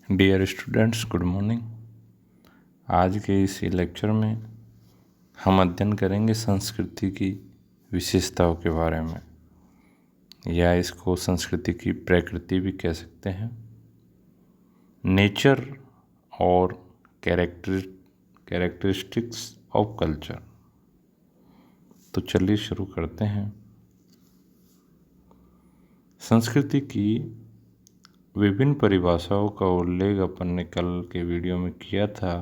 Dear students, good morning. आज के इस लेक्चर में हम अध्ययन करेंगे संस्कृति की विशेषताओं के बारे में, या इसको संस्कृति की प्रकृति भी कह सकते हैं। नेचर और कैरेक्टरिस्टिक्स ऑफ कल्चर। तो चलिए शुरू करते हैं। संस्कृति की विभिन्न परिभाषाओं का उल्लेख अपन ने कल के वीडियो में किया था।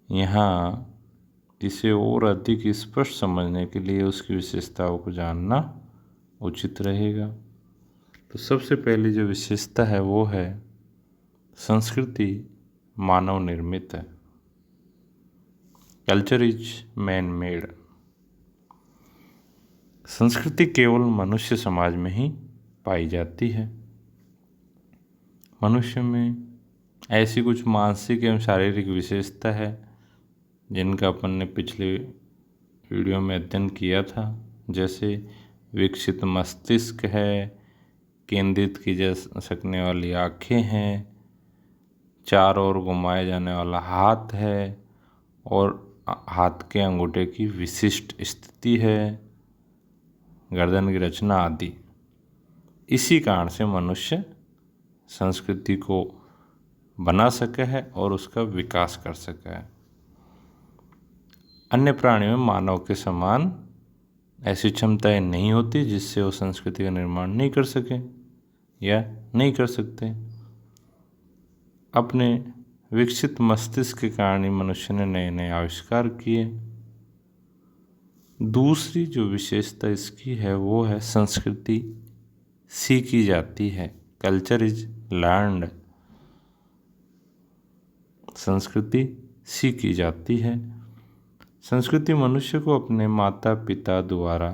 यहाँ इसे और अधिक स्पष्ट समझने के लिए उसकी विशेषताओं को जानना उचित रहेगा। तो सबसे पहली जो विशेषता है वो है संस्कृति मानव निर्मित है। Culture is man made. संस्कृति केवल मनुष्य समाज में ही पाई जाती है। मनुष्य में ऐसी कुछ मानसिक एवं शारीरिक विशेषता है जिनका अपन ने पिछले वीडियो में अध्ययन किया था। जैसे विकसित मस्तिष्क है, केंद्रित की जा सकने वाली आँखें हैं, चारों ओर घुमाए जाने वाला हाथ है और हाथ के अंगूठे की विशिष्ट स्थिति है, गर्दन की रचना आदि। इसी कारण से मनुष्य संस्कृति को बना सका है और उसका विकास कर सका है। अन्य प्राणियों में मानव के समान ऐसी क्षमताएं नहीं होती जिससे वो संस्कृति का निर्माण नहीं कर सके या नहीं कर सकते। अपने विकसित मस्तिष्क के कारण ही मनुष्य ने नए नए आविष्कार किए। दूसरी जो विशेषता इसकी है वो है संस्कृति सीखी जाती है। Culture is learned. संस्कृति सीखी जाती है। संस्कृति मनुष्य को अपने माता पिता द्वारा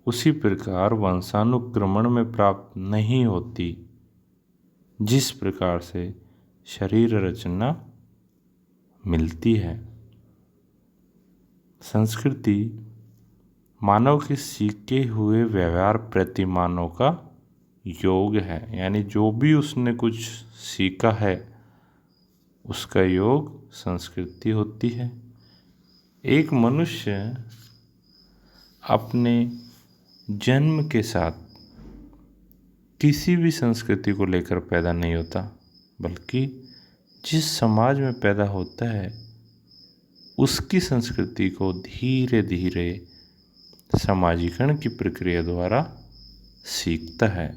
उसी प्रकार वंशानुक्रमण में प्राप्त नहीं होती जिस प्रकार से शरीर रचना मिलती है। संस्कृति मानव के सीखे हुए व्यवहार प्रतिमानों का योग है, यानी जो भी उसने कुछ सीखा है उसका योग संस्कृति होती है। एक मनुष्य अपने जन्म के साथ किसी भी संस्कृति को लेकर पैदा नहीं होता, बल्कि जिस समाज में पैदा होता है उसकी संस्कृति को धीरे धीरे समाजीकरण की प्रक्रिया द्वारा सीखता है।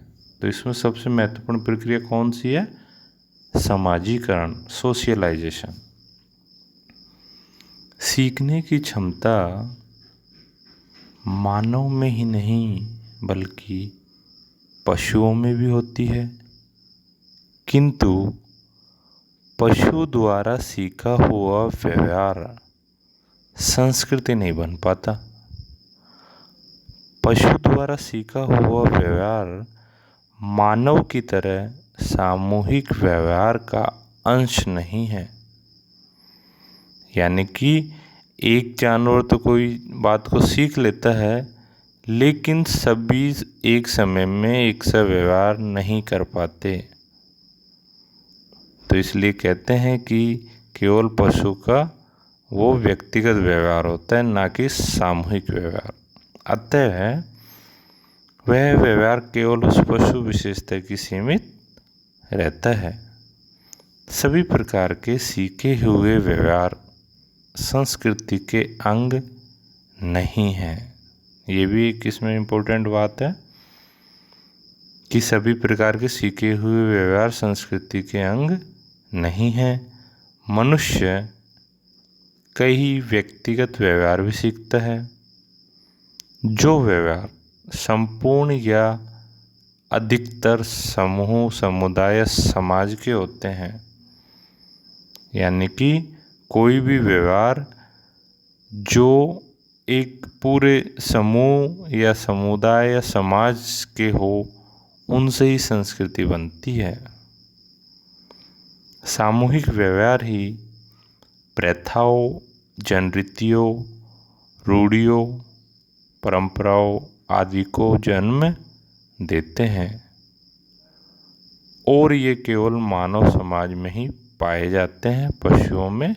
तो इसमें सबसे महत्वपूर्ण प्रक्रिया कौन सी है? समाजीकरण, सोशलाइजेशन। सीखने की क्षमता मानव में ही नहीं बल्कि पशुओं में भी होती है, किंतु पशु द्वारा सीखा हुआ व्यवहार संस्कृति नहीं बन पाता। पशु द्वारा सीखा हुआ व्यवहार मानव की तरह सामूहिक व्यवहार का अंश नहीं है। यानी कि एक जानवर तो कोई बात को सीख लेता है, लेकिन सभी एक समय में एक सा व्यवहार नहीं कर पाते। तो इसलिए कहते हैं कि केवल पशु का वो व्यक्तिगत व्यवहार होता है, ना कि सामूहिक व्यवहार। अतः वह व्यवहार केवल उस पशु विशेषता की सीमित रहता है। सभी प्रकार के सीखे हुए व्यवहार संस्कृति के अंग नहीं हैं। ये भी एक इसमें इम्पोर्टेंट बात है कि सभी प्रकार के सीखे हुए व्यवहार संस्कृति के अंग नहीं हैं। मनुष्य कई व्यक्तिगत व्यवहार भी सीखता है। जो व्यवहार संपूर्ण या अधिकतर समूह, समुदाय, समाज के होते हैं, यानी कि कोई भी व्यवहार जो एक पूरे समूह या समुदाय या समाज के हो, उनसे ही संस्कृति बनती है। सामूहिक व्यवहार ही प्रथाओं, जनरीतियों, रूढ़ियों, परंपराओं आदि को जन्म देते हैं और ये केवल मानव समाज में ही पाए जाते हैं, पशुओं में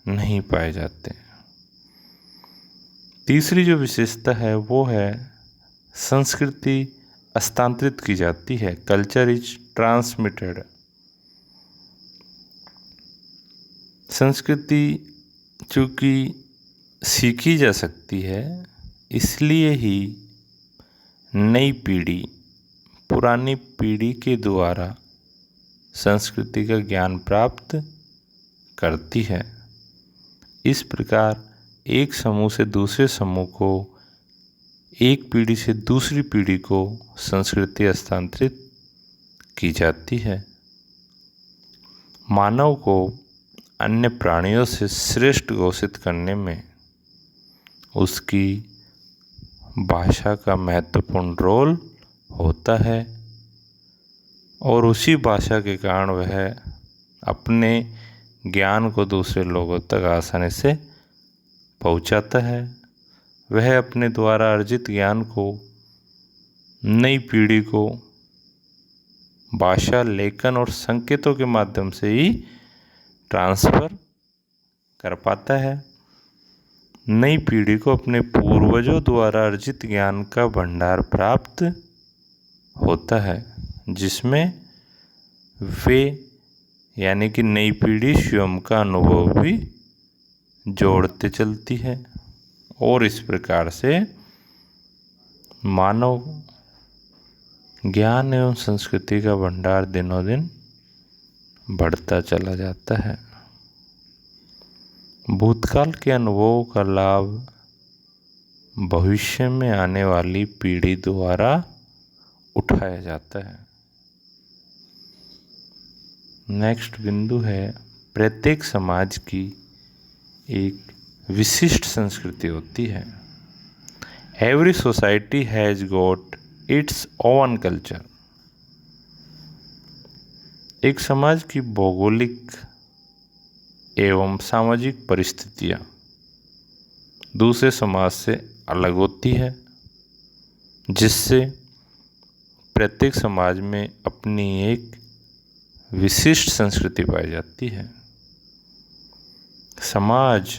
नहीं पाए जाते। तीसरी जो विशेषता है वो है संस्कृति हस्तांतरित की जाती है, कल्चर इज ट्रांसमिटेड। संस्कृति चूँकि सीखी जा सकती है, इसलिए ही नई पीढ़ी पुरानी पीढ़ी के द्वारा संस्कृति का ज्ञान प्राप्त करती है। इस प्रकार एक समूह से दूसरे समूह को, एक पीढ़ी से दूसरी पीढ़ी को संस्कृति हस्तांतरित की जाती है। मानव को अन्य प्राणियों से श्रेष्ठ घोषित करने में उसकी भाषा का महत्वपूर्ण रोल होता है और उसी भाषा के कारण वह अपने ज्ञान को दूसरे लोगों तक आसानी से पहुंचाता है। वह अपने द्वारा अर्जित ज्ञान को नई पीढ़ी को भाषा, लेखन और संकेतों के माध्यम से ही ट्रांसफ़र कर पाता है। नई पीढ़ी को अपने पूर्वजों द्वारा अर्जित ज्ञान का भंडार प्राप्त होता है, जिसमें वे यानी कि नई पीढ़ी स्वयं का अनुभव भी जोड़ते चलती है और इस प्रकार से मानव ज्ञान एवं संस्कृति का भंडार दिनों दिन बढ़ता चला जाता है। भूतकाल के अनुभवों का लाभ भविष्य में आने वाली पीढ़ी द्वारा उठाया जाता है। नेक्स्ट बिंदु है, प्रत्येक समाज की एक विशिष्ट संस्कृति होती है। Every society has got its own culture. एक समाज की भौगोलिक एवं सामाजिक परिस्थितियाँ दूसरे समाज से अलग होती है, जिससे प्रत्येक समाज में अपनी एक विशिष्ट संस्कृति पाई जाती है। समाज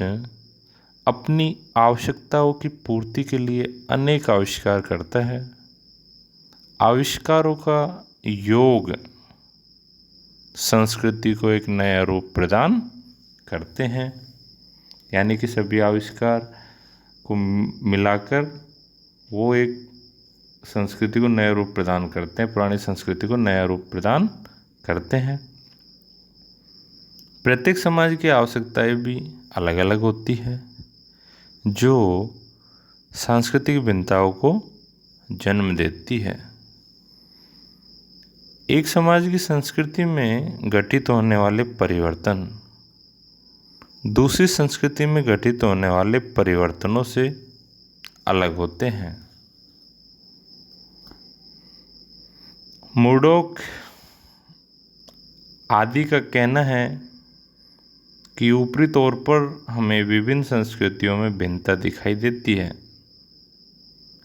अपनी आवश्यकताओं की पूर्ति के लिए अनेक आविष्कार करता है। आविष्कारों का योग संस्कृति को एक नया रूप प्रदान करते हैं, यानी कि सभी आविष्कार को मिलाकर वो एक संस्कृति को नया रूप प्रदान करते हैं, पुरानी संस्कृति को नया रूप प्रदान करते हैं। प्रत्येक समाज की आवश्यकताएं भी अलग अलग होती है, जो सांस्कृतिक भिन्नताओं को जन्म देती है। एक समाज की संस्कृति में घटित होने वाले परिवर्तन दूसरी संस्कृति में घटित होने वाले परिवर्तनों से अलग होते हैं। मुर्डॉक आदि का कहना है कि ऊपरी तौर पर हमें विभिन्न संस्कृतियों में भिन्नता दिखाई देती है,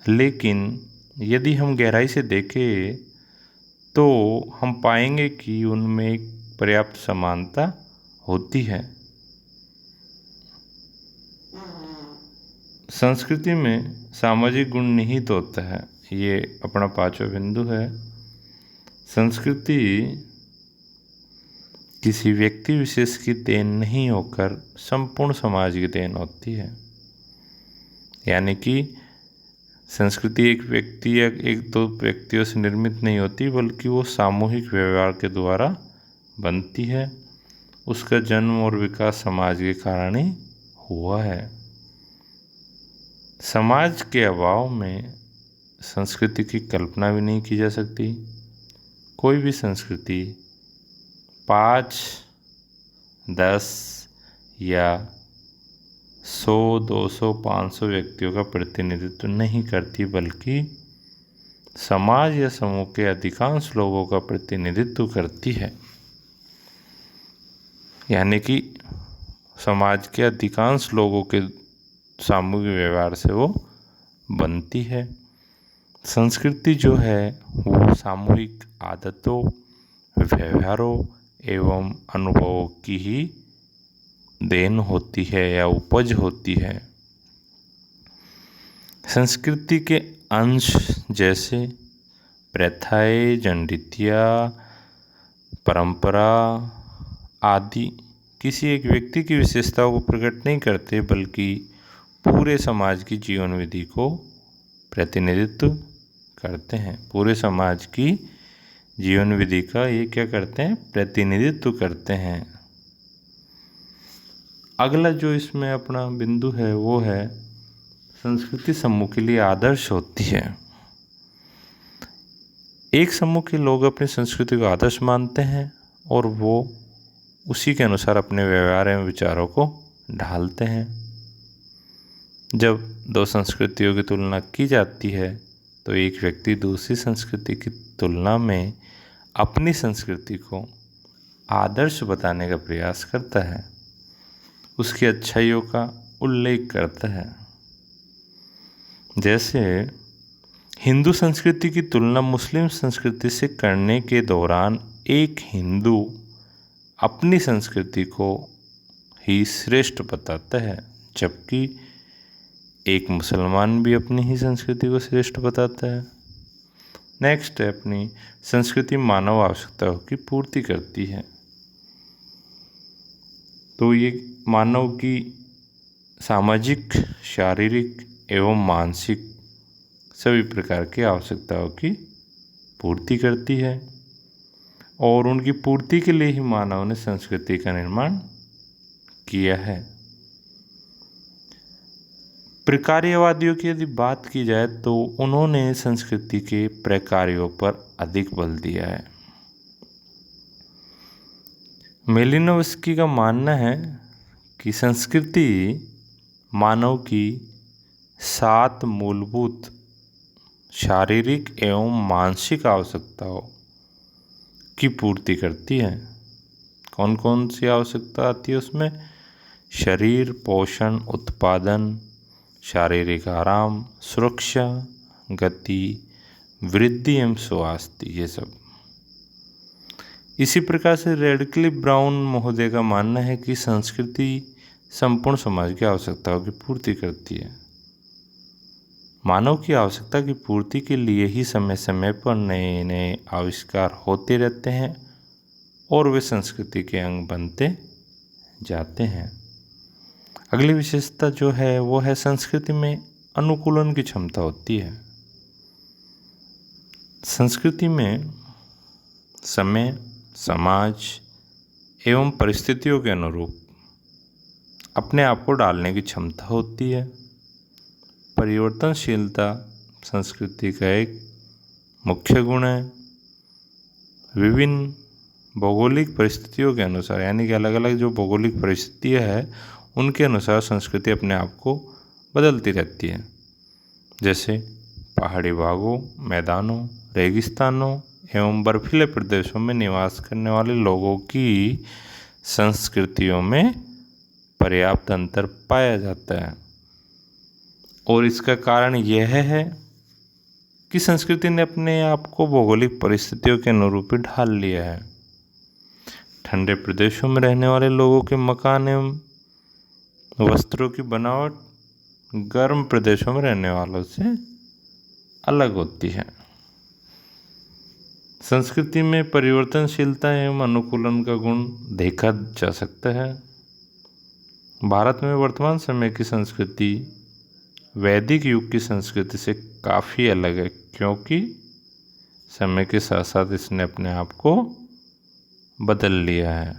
लेकिन यदि हम गहराई से देखें तो हम पाएंगे कि उनमें एक पर्याप्त समानता होती है। संस्कृति में सामाजिक गुण निहित होता है, ये अपना पांचवा बिंदु है। संस्कृति किसी व्यक्ति विशेष की देन नहीं होकर संपूर्ण समाज की देन होती है, यानी कि संस्कृति एक व्यक्ति या एक दो व्यक्तियों से निर्मित नहीं होती, बल्कि वो सामूहिक व्यवहार के द्वारा बनती है। उसका जन्म और विकास समाज के कारण ही हुआ है। समाज के अभाव में संस्कृति की कल्पना भी नहीं की जा सकती। कोई भी संस्कृति 5, 10 या 100, 200, 500 व्यक्तियों का प्रतिनिधित्व नहीं करती, बल्कि समाज या समूह के अधिकांश लोगों का प्रतिनिधित्व करती है, यानी कि समाज के अधिकांश लोगों के सामूहिक व्यवहार से वो बनती है। संस्कृति जो है वो सामूहिक आदतों, व्यवहारों एवं अनुभवों की ही देन होती है या उपज होती है। संस्कृति के अंश जैसे प्रथाएं, जनरीतियाँ, परंपरा आदि किसी एक व्यक्ति की विशेषताओं को प्रकट नहीं करते, बल्कि पूरे समाज की जीवन विधि को प्रतिनिधित्व करते हैं। पूरे समाज की जीवन विधि का ये क्या करते हैं? प्रतिनिधित्व करते हैं। अगला जो इसमें अपना बिंदु है वो है संस्कृति समूह के लिए आदर्श होती है। एक समूह के लोग अपनी संस्कृति को आदर्श मानते हैं और वो उसी के अनुसार अपने व्यवहार एवं विचारों को ढालते हैं। जब दो संस्कृतियों की तुलना की जाती है तो एक व्यक्ति दूसरी संस्कृति की तुलना में अपनी संस्कृति को आदर्श बताने का प्रयास करता है, उसकी अच्छाइयों का उल्लेख करता है। जैसे हिंदू संस्कृति की तुलना मुस्लिम संस्कृति से करने के दौरान एक हिंदू अपनी संस्कृति को ही श्रेष्ठ बताता है, जबकि एक मुसलमान भी अपनी ही संस्कृति को श्रेष्ठ बताता है। नेक्स्ट है अपनी संस्कृति मानव आवश्यकताओं की पूर्ति करती है। तो ये मानव की सामाजिक, शारीरिक एवं मानसिक सभी प्रकार की आवश्यकताओं की पूर्ति करती है और उनकी पूर्ति के लिए ही मानव ने संस्कृति का निर्माण किया है। प्रकार्यवादियों की यदि बात की जाए तो उन्होंने संस्कृति के प्रकार्यों पर अधिक बल दिया है। मेलिनोव्स्की का मानना है कि संस्कृति मानव की 7 मूलभूत शारीरिक एवं मानसिक आवश्यकताओं की पूर्ति करती है। कौन कौन सी आवश्यकता आती है उसमें? शरीर, पोषण, उत्पादन, शारीरिक आराम, सुरक्षा, गति, वृद्धि एवं स्वास्थ्य, ये सब। इसी प्रकार से रेडक्लिफ ब्राउन महोदय का मानना है कि संस्कृति संपूर्ण समाज की आवश्यकताओं की पूर्ति करती है। मानव की आवश्यकता की पूर्ति के लिए ही समय समय पर नए नए आविष्कार होते रहते हैं और वे संस्कृति के अंग बनते जाते हैं। अगली विशेषता जो है वो है संस्कृति में अनुकूलन की क्षमता होती है। संस्कृति में समय, समाज एवं परिस्थितियों के अनुरूप अपने आप को डालने की क्षमता होती है। परिवर्तनशीलता संस्कृति का एक मुख्य गुण है। विभिन्न भौगोलिक परिस्थितियों के अनुसार, यानी कि अलग अलग जो भौगोलिक परिस्थितियाँ हैं उनके अनुसार संस्कृति अपने आप को बदलती रहती है। जैसे पहाड़ी भागों, मैदानों, रेगिस्तानों एवं बर्फीले प्रदेशों में निवास करने वाले लोगों की संस्कृतियों में पर्याप्त अंतर पाया जाता है और इसका कारण यह है कि संस्कृति ने अपने आप को भौगोलिक परिस्थितियों के अनुरूप ही ढाल लिया है। ठंडे प्रदेशों में रहने वाले लोगों के मकान एवं वस्त्रों की बनावट गर्म प्रदेशों में रहने वालों से अलग होती है। संस्कृति में परिवर्तनशीलता एवं अनुकूलन का गुण देखा जा सकता है। भारत में वर्तमान समय की संस्कृति वैदिक युग की संस्कृति से काफ़ी अलग है, क्योंकि समय के साथ साथ इसने अपने आप को बदल लिया है।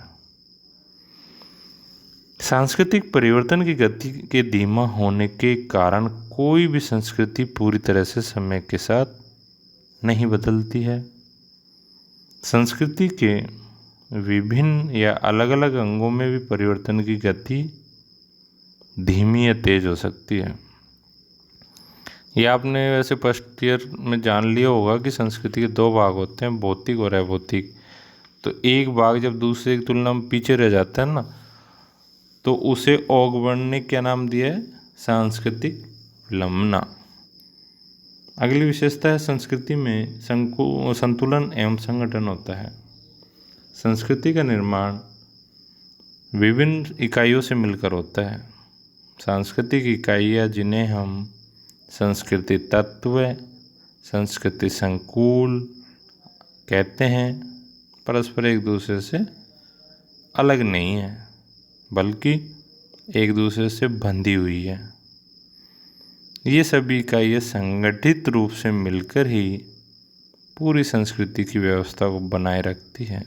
सांस्कृतिक परिवर्तन की गति के धीमा होने के कारण कोई भी संस्कृति पूरी तरह से समय के साथ नहीं बदलती है। संस्कृति के विभिन्न या अलग अलग अंगों में भी परिवर्तन की गति धीमी या तेज हो सकती है। ये आपने वैसे फर्स्ट ईयर में जान लिया होगा कि संस्कृति के 2 भाग होते हैं, भौतिक और अभौतिक। तो एक भाग जब दूसरे की तुलना में पीछे रह जाता है ना, तो उसे औगवर्ण ने क्या नाम दिया है? सांस्कृतिक विलंबना। अगली विशेषता है संस्कृति में संतुलन एवं संगठन होता है। संस्कृति का निर्माण विभिन्न इकाइयों से मिलकर होता है। सांस्कृतिक इकाइयाँ जिन्हें हम संस्कृति तत्व, संस्कृति संकुल कहते हैं, परस्पर एक दूसरे से अलग नहीं है, बल्कि एक दूसरे से बंधी हुई है। ये सभी इकाइयाँ संगठित रूप से मिलकर ही पूरी संस्कृति की व्यवस्था को बनाए रखती है।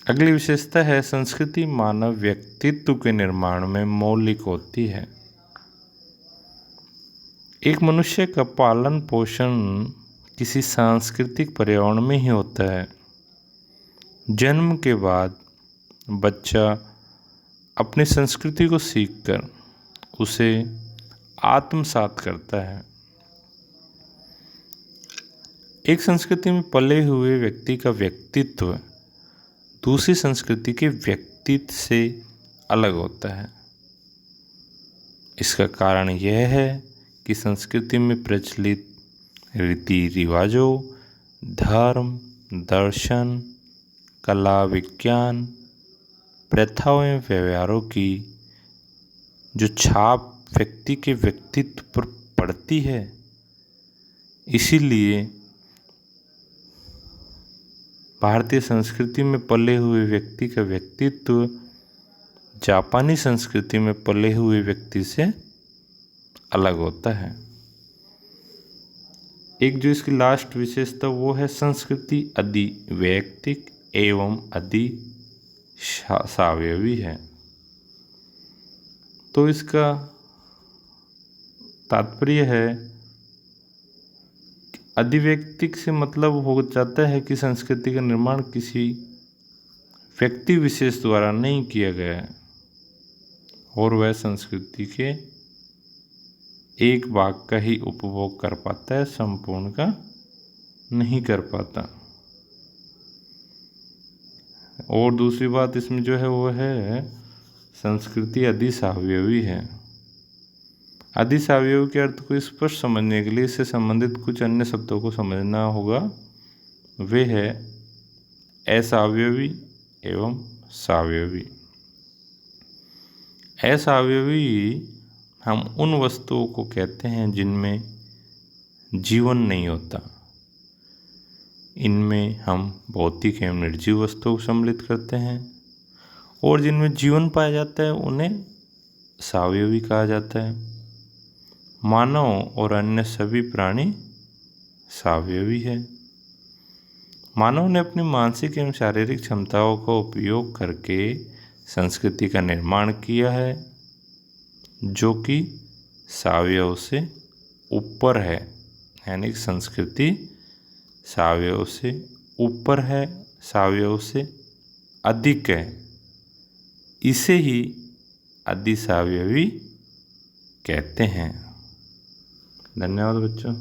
अगली विशेषता है संस्कृति मानव व्यक्तित्व के निर्माण में मौलिक होती है। एक मनुष्य का पालन पोषण किसी सांस्कृतिक पर्यावरण में ही होता है। जन्म के बाद बच्चा अपनी संस्कृति को सीखकर उसे आत्मसात करता है। एक संस्कृति में पले हुए व्यक्ति का व्यक्तित्व दूसरी संस्कृति के व्यक्तित्व से अलग होता है। इसका कारण यह है कि संस्कृति में प्रचलित रीति रिवाजों, धर्म, दर्शन, कला, विज्ञान, प्रथाओं एवं व्यवहारों की जो छाप व्यक्ति के व्यक्तित्व पर पड़ती है, इसीलिए भारतीय संस्कृति में पले हुए व्यक्ति का व्यक्तित्व जापानी संस्कृति में पले हुए व्यक्ति से अलग होता है। एक जो इसकी लास्ट विशेषता वो है संस्कृति अधि वैयक्तिक एवं अधि सावयवी है। तो इसका तात्पर्य है अधिवैयक्तिक से मतलब हो जाता है कि संस्कृति का निर्माण किसी व्यक्ति विशेष द्वारा नहीं किया गया है और वह संस्कृति के एक भाग का ही उपभोग कर पाता है, संपूर्ण का नहीं कर पाता। और दूसरी बात इसमें जो है वो है संस्कृति अधिसावयवी है। अधिसावयव के अर्थ को स्पष्ट समझने के लिए इससे संबंधित कुछ अन्य शब्दों को समझना होगा। वे है असावयवी एवं सावयवी। असावयवी हम उन वस्तुओं को कहते हैं जिनमें जीवन नहीं होता। इनमें हम भौतिक एवं निर्जीव वस्तुओं को सम्मिलित करते हैं, और जिनमें जीवन पाया जाता है उन्हें सावयवी कहा जाता है। मानव और अन्य सभी प्राणी सावयवी है। मानव ने अपनी मानसिक एवं शारीरिक क्षमताओं का उपयोग करके संस्कृति का निर्माण किया है, जो कि सावयव से ऊपर है। यानी संस्कृति सावयव से ऊपर है, सावयव से अधिक है। इसे ही अधिसावयवी कहते हैं। धन्यवाद बच्चों।